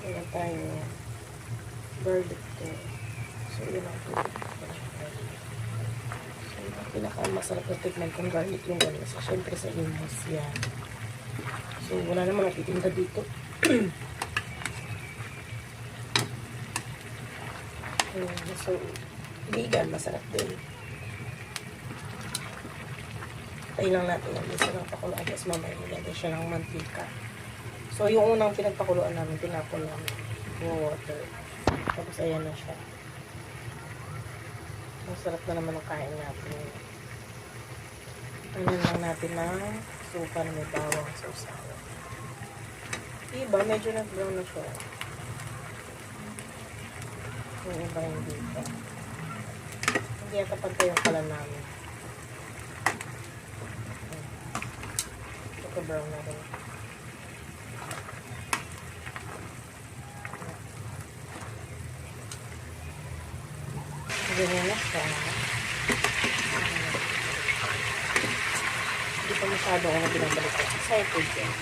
Ayan tayo. Garlic to. So, yun ang so, yung pinakamasarap na tikman kung garlic yung gano'n. So, syempre sa imus yan. So, wala naman natitinda dito. So, vegan, masarap din. Tayo lang natin yung isa ng pakuluan. Tapos mamaya nilagay siya ng mantika. So, yung unang pinagpakuluan namin, tinapon namin yung water. Tapos, ayan na siya. Masarap na naman ang kain natin. Ano lang natin ng suka na may bawang sausawa. Iba, medyo nag-brown na siya. Yung iba hindi pa. Hindi yata pantay yung kalan namin. Ito brown na rin. Ganyan na siya. Hindi pa masyado ako na binabalik. Excited yan.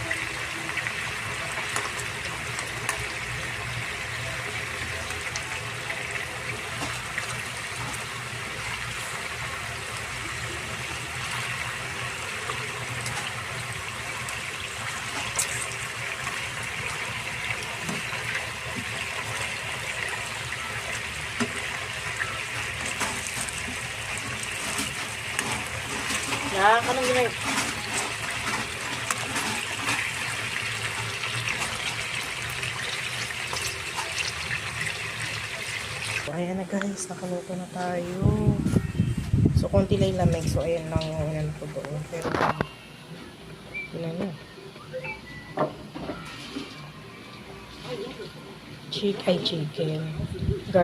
Anong ginagawa? So, ayan na guys, nakaluto na tayo. So, konti lang lamig. So, ayan lang yung inan ko doon. Pero, yun na. Chicken.